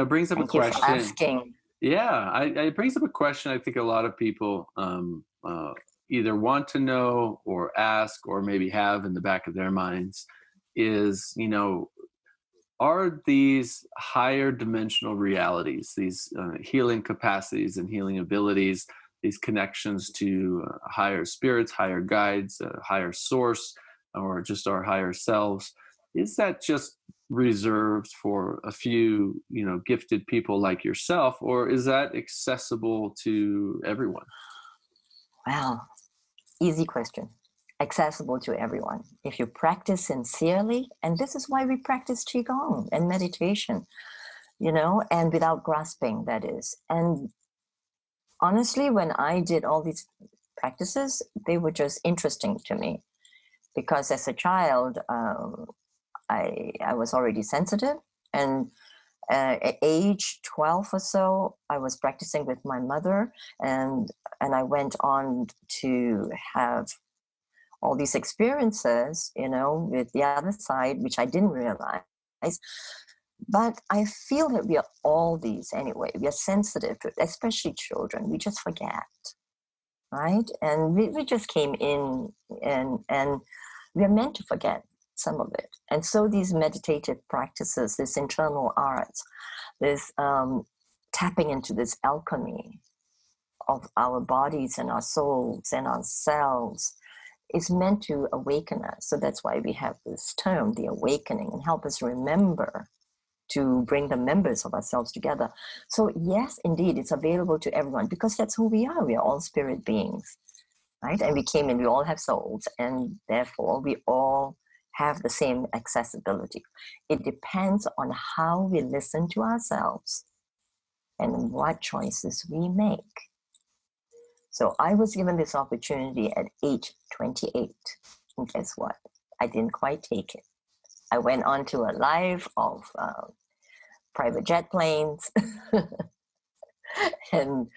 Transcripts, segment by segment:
it brings up a Thank you for question. asking. Yeah, it brings up a question I think a lot of people either want to know or ask or maybe have in the back of their minds is, are these higher dimensional realities, these healing capacities and healing abilities, these connections to higher spirits, higher guides, higher source, or just our higher selves, is that just reserved for a few, gifted people like yourself, or is that accessible to everyone? Wow, easy question. Accessible to everyone. If you practice sincerely, and this is why we practice Qigong and meditation, and without grasping, that is. And honestly, when I did all these practices, they were just interesting to me because as a child, I was already sensitive, and at age 12 or so, I was practicing with my mother, and I went on to have all these experiences, with the other side, which I didn't realize. But I feel that we are all these anyway. We are sensitive to it, especially children. We just forget, right? And we just came in, and we are meant to forget some of it. And so these meditative practices, this internal arts, this tapping into this alchemy of our bodies and our souls and our selves, is meant to awaken us. So that's why we have this term, the awakening, and help us remember to bring the members of ourselves together. So yes, indeed, it's available to everyone because that's who we are. We are all spirit beings, right? And we all have souls, and therefore we all have the same accessibility. It depends on how we listen to ourselves and what choices we make. So I was given this opportunity at age 28. And guess what? I didn't quite take it. I went on to a life of private jet planes and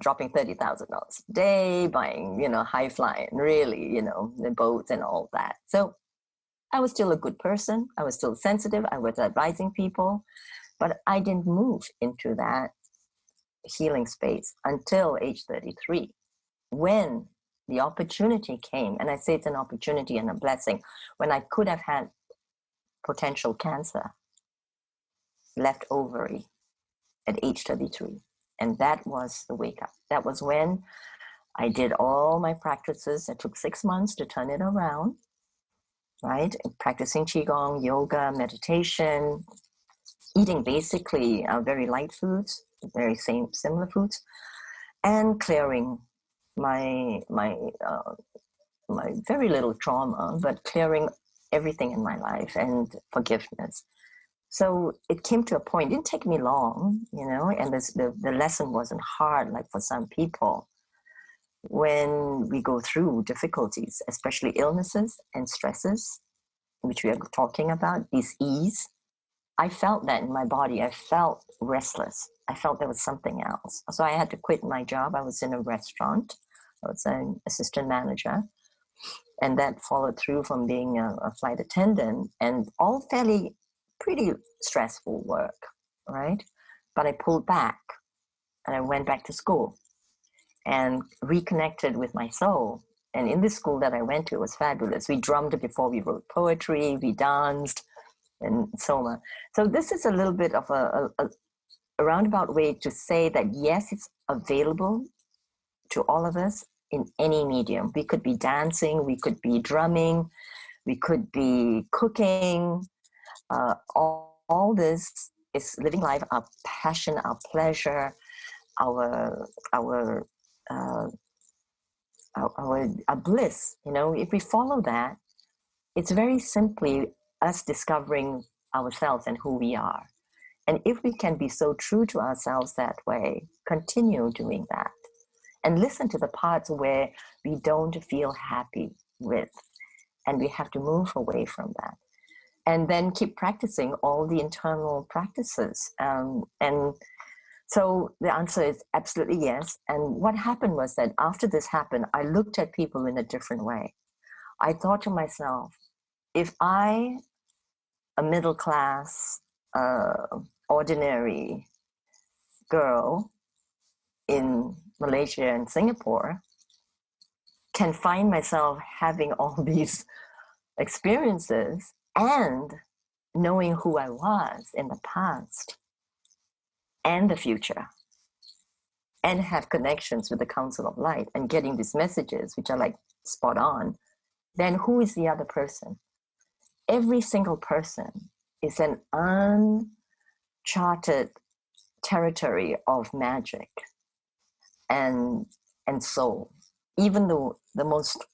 dropping $30,000 a day, buying, high flying, really, the boats and all that. So I was still a good person. I was still sensitive. I was advising people, but I didn't move into that healing space until age 33, when the opportunity came. And I say it's an opportunity and a blessing. When I could have had potential cancer, left ovary, at age 33. And that was the wake up. That was when I did all my practices. It took 6 months to turn it around, right? Practicing Qigong, yoga, meditation, eating basically very light foods, very similar foods, and clearing my very little trauma, but clearing everything in my life and forgiveness. So it came to a point, it didn't take me long, and the lesson wasn't hard like for some people. When we go through difficulties, especially illnesses and stresses, which we are talking about, dis-ease, I felt that in my body. I felt restless. I felt there was something else. So I had to quit my job. I was in a restaurant. I was an assistant manager. And that followed through from being a flight attendant, and all pretty stressful work, right? But I pulled back and I went back to school and reconnected with my soul. And in this school that I went to, it was fabulous. We drummed before we wrote poetry, we danced, and so on. So this is a little bit of a roundabout way to say that yes, it's available to all of us in any medium. We could be dancing, we could be drumming, we could be cooking. All this is living life, our passion, our pleasure, our bliss. If we follow that, it's very simply us discovering ourselves and who we are. And if we can be so true to ourselves that way, continue doing that. And listen to the parts where we don't feel happy with. And we have to move away from that. And then keep practicing all the internal practices. And so the answer is absolutely yes. And what happened was that after this happened, I looked at people in a different way. I thought to myself, if I, a middle class ordinary girl in Malaysia and Singapore can find myself having all these experiences and knowing who I was in the past and the future, and have connections with the Council of Light and getting these messages, which are like spot on, then who is the other person? Every single person is an uncharted territory of magic and soul. Even the most,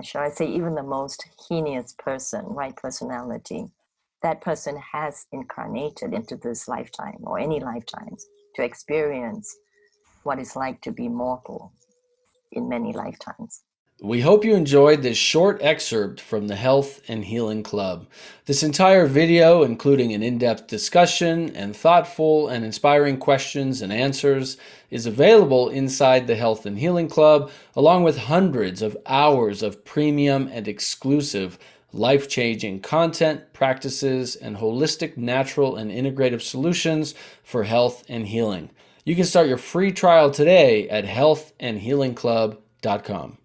shall I say, even the most heinous person, right personality, that person has incarnated into this lifetime or any lifetimes to experience what it's like to be mortal in many lifetimes. We hope you enjoyed this short excerpt from the Health and Healing Club. This entire video, including an in-depth discussion and thoughtful and inspiring questions and answers, is available inside the Health and Healing Club, along with hundreds of hours of premium and exclusive life-changing content, practices, and holistic, natural, and integrative solutions for health and healing. You can start your free trial today at healthandhealingclub.com.